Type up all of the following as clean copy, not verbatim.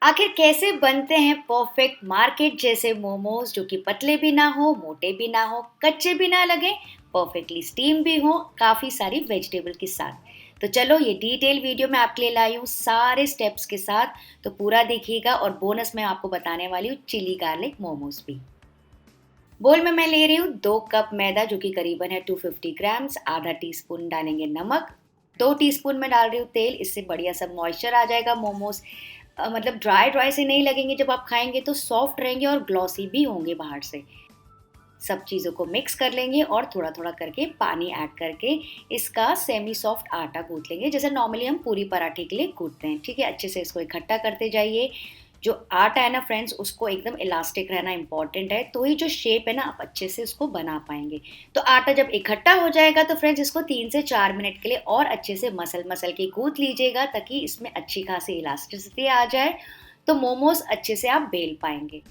आखिर कैसे बनते हैं परफेक्ट मार्केट जैसे मोमोज जो कि पतले भी ना हो, मोटे भी ना हो, कच्चे भी ना लगे, परफेक्टली स्टीम भी हो, काफ़ी सारी वेजिटेबल के साथ। तो चलो ये डिटेल वीडियो मैं आपके लिए लाई हूँ सारे स्टेप्स के साथ, तो पूरा देखिएगा और बोनस में आपको बताने वाली हूँ चिली गार्लिक मोमोज भी। बोल में मैं ले रही हूँ 2 कप मैदा जो कि करीबन है 250 ग्राम्स, आधा टीस्पून डालेंगे नमक, 2 टीस्पून में डाल रही हूँ तेल, इससे बढ़िया सा मॉइस्चर आ जाएगा मोमोज। मतलब ड्राई ड्राई से नहीं लगेंगे, जब आप खाएंगे तो सॉफ्ट रहेंगे और ग्लॉसी भी होंगे बाहर से। सब चीज़ों को मिक्स कर लेंगे और थोड़ा थोड़ा करके पानी ऐड करके इसका सेमी सॉफ्ट आटा गूंथ लेंगे, जैसे नॉर्मली हम पूरी पराठे के लिए गूंथते हैं। ठीक है, अच्छे से इसको इकट्ठा करते जाइए। जो आटा है ना फ्रेंड्स, उसको एकदम इलास्टिक रहना इंपॉर्टेंट है, तो ही जो शेप है ना आप अच्छे से उसको बना पाएंगे। तो आटा जब इकट्ठा हो जाएगा तो फ्रेंड्स इसको 3 से 4 मिनट के लिए और अच्छे से मसल मसल के गूंथ लीजिएगा, ताकि इसमें अच्छी खासी इलास्टिसिटी आ जाए, तो मोमोज अच्छे से आप बेल पाएंगे।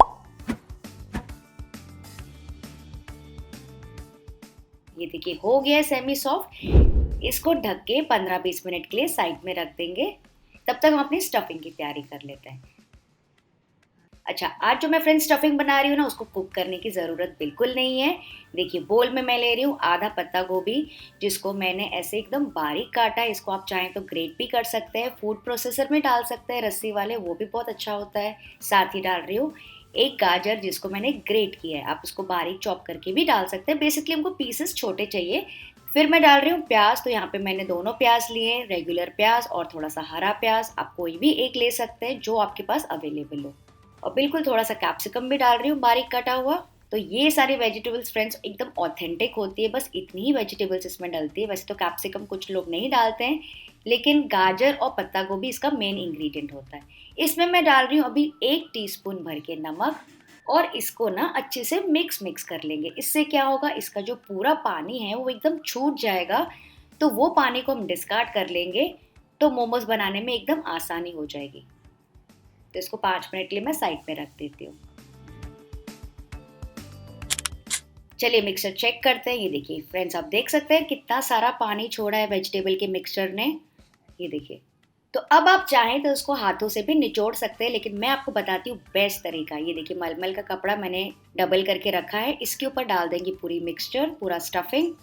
ये देखिए हो गया है सेमी सॉफ्ट। इसको ढक के 15-20 मिनट के लिए साइड में रख देंगे। तब तक हम अपनी स्टफिंग की तैयारी कर लेते हैं। अच्छा, आज जो मैं फ्रेंड्स स्टफिंग बना रही हूँ ना, उसको कुक करने की ज़रूरत बिल्कुल नहीं है। देखिए बोल में मैं ले रही हूँ आधा पत्ता गोभी, जिसको मैंने ऐसे एकदम बारीक काटा है। इसको आप चाहें तो ग्रेट भी कर सकते हैं, फूड प्रोसेसर में डाल सकते हैं रस्सी वाले, वो भी बहुत अच्छा होता है। साथ ही डाल रही हूँ एक गाजर, जिसको मैंने ग्रेट किया है। आप उसको बारीक चॉप करके भी डाल सकते हैं, बेसिकली हमको पीसेस छोटे चाहिए। फिर मैं डाल रही हूँ प्याज, तो यहाँ पे मैंने दोनों प्याज लिए, रेगुलर प्याज और थोड़ा सा हरा प्याज। आप कोई भी एक ले सकते हैं जो आपके पास अवेलेबल हो। और बिल्कुल थोड़ा सा कैप्सिकम भी डाल रही हूँ बारीक कटा हुआ। तो ये सारी वेजिटेबल्स फ्रेंड्स एकदम ऑथेंटिक होती है, बस इतनी ही वेजिटेबल्स इसमें डलती है। वैसे तो कैप्सिकम कुछ लोग नहीं डालते हैं, लेकिन गाजर और पत्ता गोभी इसका मेन इंग्रेडिएंट होता है। इसमें मैं डाल रही हूँ अभी 1 टीस्पून भर के नमक, और इसको ना अच्छे से मिक्स मिक्स कर लेंगे। इससे क्या होगा, इसका जो पूरा पानी है वो एकदम छूट जाएगा, तो वो पानी को हम डिस्कार्ड कर लेंगे, तो मोमोज बनाने में एकदम आसानी हो जाएगी। तो इसको 5 मिनट के लिए मैं साइड में रख देती हूँ। चलिए मिक्सचर चेक करते हैं। ये देखिए फ्रेंड्स, आप देख सकते हैं कितना सारा पानी छोड़ा है वेजिटेबल के मिक्सचर ने। ये देखिए। तो अब आप चाहें तो उसको हाथों से भी निचोड़ सकते हैं, लेकिन मैं आपको बताती हूँ बेस्ट तरीका। ये देखिए मलमल का कपड़ा मैंने डबल करके रखा है, इसके ऊपर डाल देंगे पूरी मिक्सचर, पूरा स्टफिंग,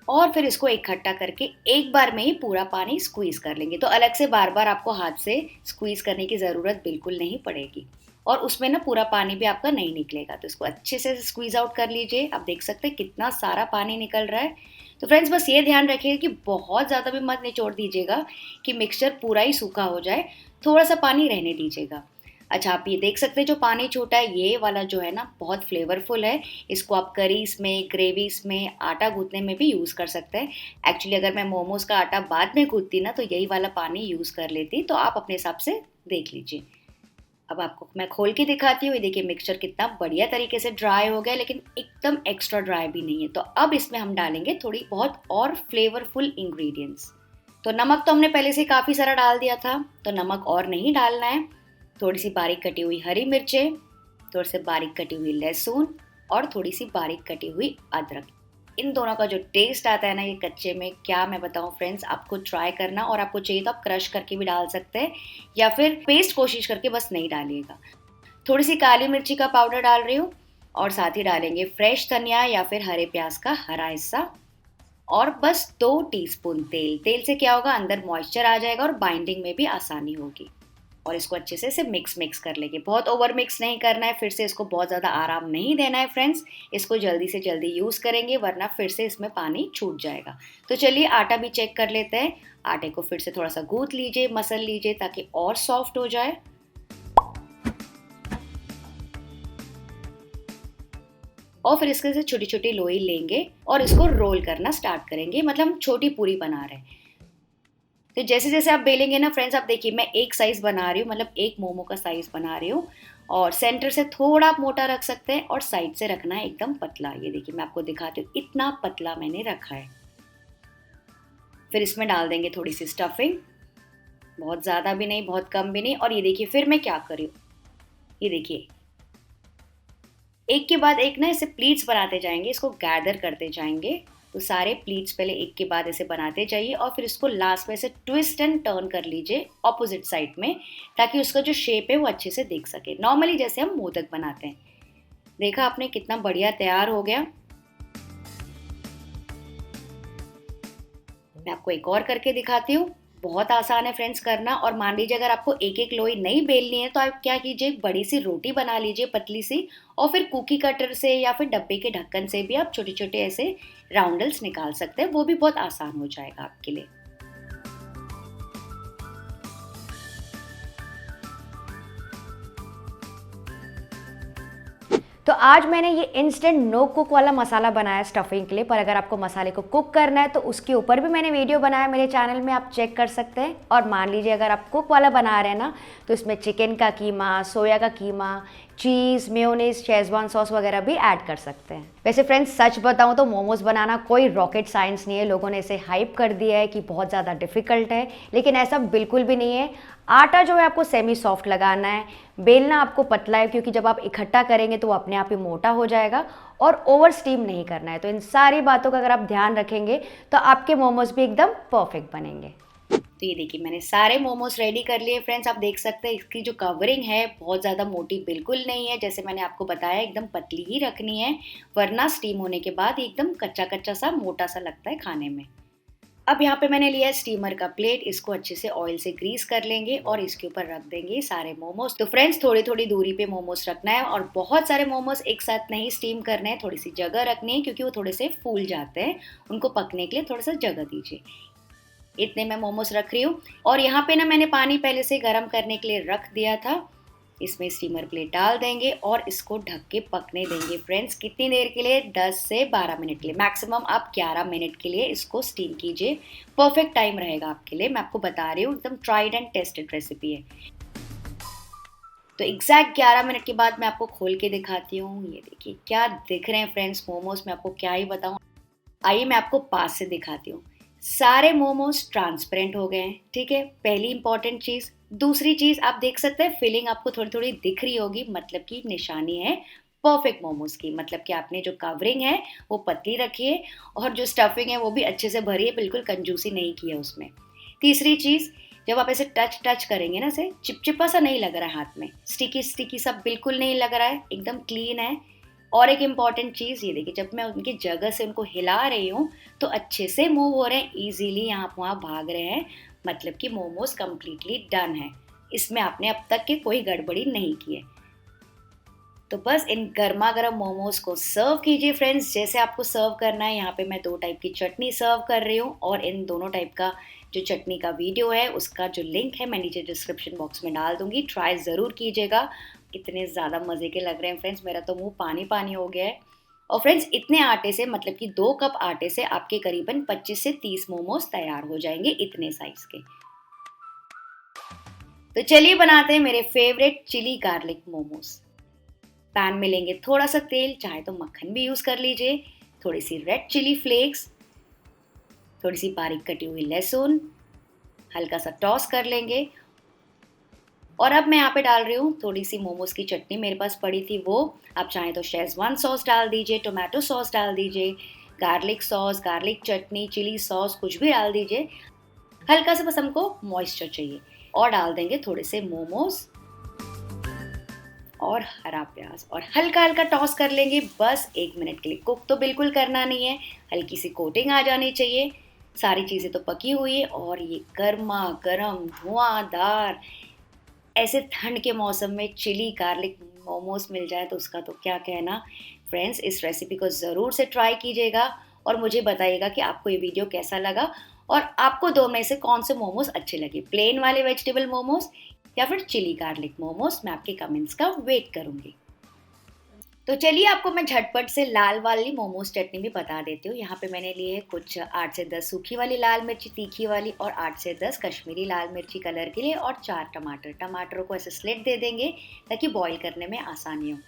और फिर इसको इकट्ठा करके एक बार में ही पूरा पानी स्क्वीज कर लेंगे। तो अलग से बार बार आपको हाथ से स्क्वीज करने की ज़रूरत बिल्कुल नहीं पड़ेगी, और उसमें ना पूरा पानी भी आपका नहीं निकलेगा। तो इसको अच्छे से स्क्वीज आउट कर लीजिए। आप देख सकते हैं कितना सारा पानी निकल रहा है। तो फ्रेंड्स बस ये ध्यान रखिएगा कि बहुत ज़्यादा भी मत निचोड़ दीजिएगा कि मिक्सचर पूरा ही सूखा हो जाए, थोड़ा सा पानी रहने दीजिएगा। अच्छा, आप ये देख सकते हैं जो पानी छूटा है ये वाला जो है ना, बहुत फ्लेवरफुल है। इसको आप करीज में, ग्रेवीज में, आटा गूंथने में भी यूज़ कर सकते हैं। एक्चुअली अगर मैं मोमोज का आटा बाद में गूंथती ना, तो यही वाला पानी यूज़ कर लेती। तो आप अपने हिसाब से देख लीजिए। अब आपको मैं खोल के दिखाती हूँ। ये देखिए मिक्सचर कितना बढ़िया तरीके से ड्राई हो गया, लेकिन एकदम एक्स्ट्रा ड्राई भी नहीं है। तो अब इसमें हम डालेंगे थोड़ी बहुत और फ्लेवरफुल इंग्रेडिएंट्स। तो नमक तो हमने पहले से काफ़ी सारा डाल दिया था, तो नमक और नहीं डालना है। थोड़ी सी बारीक कटी हुई हरी मिर्चें, थोड़ी सी बारीक कटी हुई लहसुन, और थोड़ी सी बारीक कटी हुई अदरक। इन दोनों का जो टेस्ट आता है ना ये कच्चे में, क्या मैं बताऊं फ्रेंड्स, आपको ट्राई करना। और आपको चाहिए तो आप क्रश करके भी डाल सकते हैं, या फिर पेस्ट कोशिश करके बस नहीं डालिएगा। थोड़ी सी काली मिर्ची का पाउडर डाल रही हूँ, और साथ ही डालेंगे फ्रेश धनिया या फिर हरे प्याज का हरा हिस्सा। और बस 2 टीस्पून तेल। तेल से क्या होगा, अंदर मॉइस्चर आ जाएगा और बाइंडिंग में भी आसानी होगी। और इसको अच्छे से मिक्स मिक्स कर लेंगे। बहुत ओवर मिक्स नहीं करना है, फिर से इसको बहुत ज़्यादा आराम नहीं देना है फ्रेंड्स। इसको जल्दी से जल्दी यूज़ करेंगे, वरना फिर से इसमें पानी छूट जाएगा। तो चलिए आटा भी चेक कर लेते हैं। आटे को फिर से थोड़ा सा गूंथ लीजिए, मसल लीजिए, ताकि और सॉफ्ट हो जाए। और फिर इसके से छोटी छोटी लोई लेंगे और इसको रोल करना स्टार्ट करेंगे, मतलब हम छोटी पूरी बना रहे हैं। तो जैसे जैसे आप बेलेंगे ना फ्रेंड्स, आप देखिए मैं एक साइज बना रही हूँ, मतलब एक मोमो का साइज बना रही हूँ। और सेंटर से थोड़ा आप मोटा रख सकते हैं, और साइड से रखना है एकदम पतला। ये देखिए मैं आपको दिखाती हूँ, इतना पतला मैंने रखा है। फिर इसमें डाल देंगे थोड़ी सी स्टफिंग, बहुत ज़्यादा भी नहीं बहुत कम भी नहीं। और ये देखिए फिर मैं क्या कर रही हूँ, ये देखिए एक के बाद एक ना इसे प्लीट्स बनाते जाएंगे, इसको गैदर करते जाएंगे। तो सारे प्लीट्स पहले एक के बाद ऐसे बनाते जाइए और फिर इसको लास्ट में ऐसे ट्विस्ट एंड टर्न कर लीजिए ऑपोजिट साइड में, ताकि उसका जो शेप है वो अच्छे से दिख सके, नॉर्मली जैसे हम मोदक बनाते हैं। देखा आपने कितना बढ़िया तैयार हो गया। मैं आपको एक और करके दिखाती हूँ। बहुत आसान है फ्रेंड्स करना। और मान लीजिए अगर आपको एक एक लोई नहीं बेलनी है तो आप क्या कीजिए, एक बड़ी सी रोटी बना लीजिए पतली सी, और फिर कुकी कटर से या फिर डब्बे के ढक्कन से भी आप छोटे छोटे ऐसे राउंडल्स निकाल सकते हैं। वो भी बहुत आसान हो जाएगा आपके लिए। तो आज मैंने ये इंस्टेंट नो कुक वाला मसाला बनाया स्टफिंग के लिए, पर अगर आपको मसाले को कुक करना है तो उसके ऊपर भी मैंने वीडियो बनाया मेरे चैनल में, आप चेक कर सकते हैं। और मान लीजिए अगर आप कुक वाला बना रहे हैं ना, तो इसमें चिकन का कीमा, सोया का कीमा, चीज़, मेयोनीज, शेजवान सॉस वगैरह भी ऐड कर सकते हैं। वैसे फ्रेंड्स सच बताऊं तो मोमोज बनाना कोई रॉकेट साइंस नहीं है। लोगों ने इसे हाइप कर दिया है कि बहुत ज़्यादा डिफिकल्ट है, लेकिन ऐसा बिल्कुल भी नहीं है। आटा जो है आपको सेमी सॉफ्ट लगाना है, बेलना आपको पतला है, क्योंकि जब आप इकट्ठा करेंगे तो वो अपने आप ही मोटा हो जाएगा, और ओवर स्टीम नहीं करना है। तो इन सारी बातों का अगर आप ध्यान रखेंगे तो आपके मोमोज भी एकदम परफेक्ट बनेंगे। तो ये देखिए मैंने सारे मोमोज रेडी कर लिए फ्रेंड्स। आप देख सकते हैं इसकी जो कवरिंग है बहुत ज़्यादा मोटी बिल्कुल नहीं है, जैसे मैंने आपको बताया एकदम पतली ही रखनी है, वरना स्टीम होने के बाद एकदम कच्चा कच्चा सा मोटा सा लगता है खाने में। अब यहाँ पे मैंने लिया है स्टीमर का प्लेट, इसको अच्छे से ऑयल से ग्रीस कर लेंगे और इसके ऊपर रख देंगे सारे मोमोज। तो फ्रेंड्स थोड़ी थोड़ी दूरी पे मोमोज रखना है और बहुत सारे मोमोज एक साथ नहीं स्टीम करने हैं, थोड़ी सी जगह रखनी है क्योंकि वो थोड़े से फूल जाते हैं, उनको पकने के लिए थोड़ा सा जगह दीजिए। इतने मैं मोमोज रख रही हूँ। और यहाँ पे ना मैंने पानी पहले से गर्म करने के लिए रख दिया था। इसमें स्टीमर प्लेट डाल देंगे और इसको ढक के पकने देंगे फ्रेंड्स। कितनी देर के लिए? 10 से 12 मिनट के लिए, मैक्सिमम आप 11 मिनट के लिए इसको स्टीम कीजिए। परफेक्ट टाइम रहेगा आपके लिए, मैं आपको बता रही हूँ, एकदम ट्राइड एंड टेस्टेड रेसिपी है। तो एग्जैक्ट 11 मिनट के बाद मैं आपको खोल के दिखाती हूँ। ये देखिए क्या दिख रहे हैं फ्रेंड्स मोमोज, मैं आपको क्या ही बताऊँ। आइए मैं आपको पास से दिखाती हूँ। सारे मोमोज ट्रांसपेरेंट हो गए हैं, ठीक है, पहली इंपॉर्टेंट चीज़। दूसरी चीज़ आप देख सकते हैं फिलिंग आपको थोड़ी थोड़ी दिख रही होगी, मतलब कि निशानी है परफेक्ट मोमोज की, मतलब कि आपने जो कवरिंग है वो पतली रखी है और जो स्टफिंग है वो भी अच्छे से भरी है, बिल्कुल कंजूसी नहीं की है उसमें। तीसरी चीज़, जब आप ऐसे टच टच करेंगे ना, से चिपचिपा सा नहीं लग रहा है हाथ में, स्टिकी स्टिकी सा बिल्कुल नहीं लग रहा है, एकदम क्लीन है। और एक इम्पॉर्टेंट चीज़ ये देखिए, जब मैं उनकी जगह से उनको हिला रही हूँ तो अच्छे से मूव हो रहे हैं, इजीली यहाँ वहाँ भाग रहे हैं, मतलब कि मोमोज कम्प्लीटली डन है। इसमें आपने अब तक के कोई गड़बड़ी नहीं की है। तो बस इन गर्मा गर्म मोमोज को सर्व कीजिए फ्रेंड्स, जैसे आपको सर्व करना है। यहाँ पे मैं 2 टाइप की चटनी सर्व कर रही हूँ और इन दोनों टाइप का जो चटनी का वीडियो है उसका जो लिंक है मैं नीचे डिस्क्रिप्शन बॉक्स में डाल दूंगी, ट्राई ज़रूर कीजिएगा। इतने ज़्यादा मज़े के लग रहे हैं फ्रेंड्स, मेरा तो मुंह पानी पानी हो गया है। और फ्रेंड्स इतने आटे से, मतलब कि 2 कप आटे से आपके करीबन 25 से 30 मोमोज तैयार हो जाएंगे, इतने साइज के। तो चलिए बनाते हैं मेरे favourite chilli garlic momos. Pan में लेंगे थोड़ा सा तेल, चाहे तो मक्खन भी यूज़ कर लीजिए, थोड़ी सी रेड चिली फ्लेक्स, थोड़ी सी बारीक कटी हुई लहसुन, हल्का सा टॉस कर लेंगे। और अब मैं यहाँ पे डाल रही हूँ थोड़ी सी मोमोज की चटनी, मेरे पास पड़ी थी वो। आप चाहें तो शेजवान सॉस डाल दीजिए, टोमेटो सॉस डाल दीजिए, गार्लिक सॉस, गार्लिक चटनी, चिली सॉस कुछ भी डाल दीजिए। हल्का सा बस हमको मॉइस्चर चाहिए। और डाल देंगे थोड़े से मोमोज और हरा प्याज और हल्का हल्का टॉस कर लेंगे बस 1 मिनट के लिए। कुक तो बिल्कुल करना नहीं है, हल्की सी कोटिंग आ जानी चाहिए। सारी चीज़ें तो पकी हुई है और ये गर्मा गर्म धुआंधार ऐसे ठंड के मौसम में चिली गार्लिक मोमोज मिल जाए तो उसका तो क्या कहना। फ्रेंड्स इस रेसिपी को ज़रूर से ट्राई कीजिएगा और मुझे बताइएगा कि आपको ये वीडियो कैसा लगा और आपको 2 में से कौन से मोमोज अच्छे लगे, प्लेन वाले वेजिटेबल मोमोज या फिर चिली गार्लिक मोमोज। मैं आपके कमेंट्स का वेट करूंगी। तो चलिए आपको मैं झटपट से लाल वाली मोमोज चटनी भी बता देती हूँ। यहाँ पे मैंने लिए है कुछ 8 से 10 सूखी वाली लाल मिर्ची तीखी वाली और 8 से 10 कश्मीरी लाल मिर्ची कलर के लिए और 4 टमाटर। टमाटरों को ऐसे स्लिट दे देंगे ताकि बॉईल करने में आसानी हो।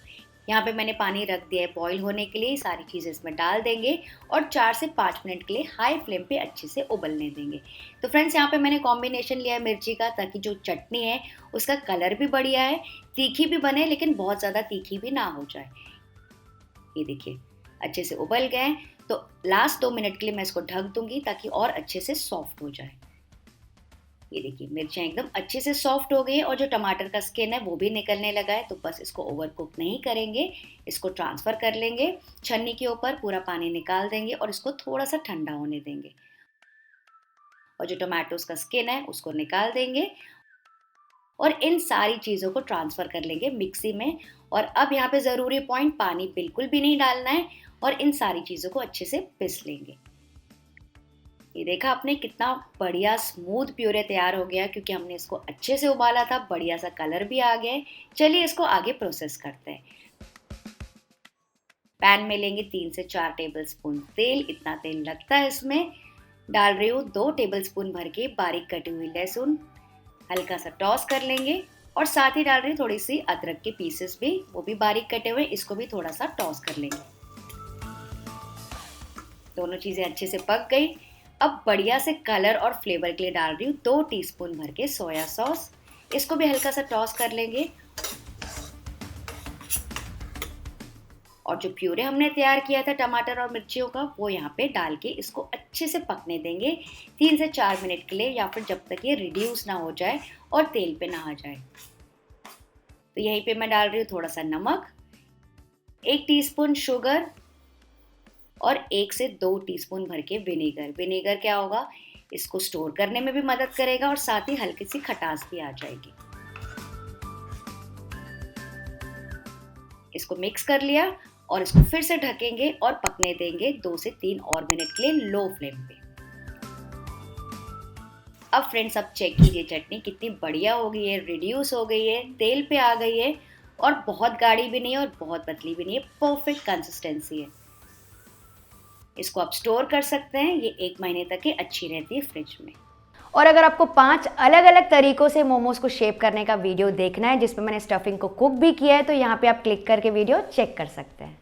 यहाँ पे मैंने पानी रख दिया है बॉईल होने के लिए, सारी चीज़ें इसमें डाल देंगे और 4 से 5 मिनट के लिए हाई फ्लेम पे अच्छे से उबलने देंगे। तो फ्रेंड्स यहाँ पे मैंने कॉम्बिनेशन लिया है मिर्ची का, ताकि जो चटनी है उसका कलर भी बढ़िया है, तीखी भी बने लेकिन बहुत ज़्यादा तीखी भी ना हो जाए। ये देखिए अच्छे से उबल गए। तो लास्ट 2 मिनट के लिए मैं इसको ढक दूंगी ताकि और अच्छे से सॉफ्ट हो जाए। ये देखिए मिर्चियाँ एकदम अच्छे से सॉफ्ट हो गई है और जो टमाटर का स्किन है वो भी निकलने लगा है। तो बस इसको ओवर कुक नहीं करेंगे, इसको ट्रांसफ़र कर लेंगे छन्नी के ऊपर, पूरा पानी निकाल देंगे और इसको थोड़ा सा ठंडा होने देंगे। और जो टमाटोस का स्किन है उसको निकाल देंगे और इन सारी चीज़ों को ट्रांसफ़र कर लेंगे मिक्सी में। और अब यहाँ पे ज़रूरी पॉइंट, पानी बिल्कुल भी नहीं डालना है और इन सारी चीज़ों को अच्छे से पीस लेंगे। ये देखा आपने कितना बढ़िया स्मूथ प्यूरे तैयार हो गया, क्योंकि हमने इसको अच्छे से उबाला था, बढ़िया सा कलर भी आ गया है। चलिए इसको आगे प्रोसेस करते हैं। पैन में लेंगे 3 से 4 टेबलस्पून तेल, इतना तेल लगता है इसमें। डाल रही हूँ 2 टेबलस्पून भर के बारीक कटी हुई लहसुन, हल्का सा टॉस कर लेंगे और साथ ही डाल रही हूँ थोड़ी सी अदरक के पीसेस भी, वो भी बारीक कटे हुए, इसको भी थोड़ा सा टॉस कर लेंगे। दोनों चीज़ें अच्छे से पक गई। अब बढ़िया से कलर और फ्लेवर के लिए डाल रही हूँ 2 टीस्पून भर के सोया सॉस, इसको भी हल्का सा टॉस कर लेंगे। और जो प्यूरे हमने तैयार किया था टमाटर और मिर्चियों का, वो यहाँ पे डाल के इसको अच्छे से पकने देंगे 3 से 4 मिनट के लिए, या फिर जब तक ये रिड्यूस ना हो जाए और तेल पे ना आ जाए। तो यहीं पे मैं डाल रही हूँ थोड़ा सा नमक, 1 टीस्पून शुगर और 1 से 2 टीस्पून भर के विनेगर। विनेगर क्या होगा, इसको स्टोर करने में भी मदद करेगा और साथ ही हल्की सी खटास भी आ जाएगी। इसको मिक्स कर लिया और इसको फिर से ढकेंगे और पकने देंगे 2 से 3 और मिनट के लिए लो फ्लेम पे। अब फ्रेंड्स अब चेक कीजिए चटनी कितनी बढ़िया हो गई है, रिड्यूस हो गई है, तेल पे आ गई है और बहुत गाढ़ी भी नहीं है और बहुत पतली भी नहीं है, परफेक्ट कंसिस्टेंसी है। इसको आप स्टोर कर सकते हैं, ये 1 महीने तक ही अच्छी रहती है फ्रिज में। और अगर आपको 5 अलग अलग तरीकों से मोमोज को शेप करने का वीडियो देखना है जिसमें मैंने स्टफिंग को कुक भी किया है, तो यहाँ पे आप क्लिक करके वीडियो चेक कर सकते हैं।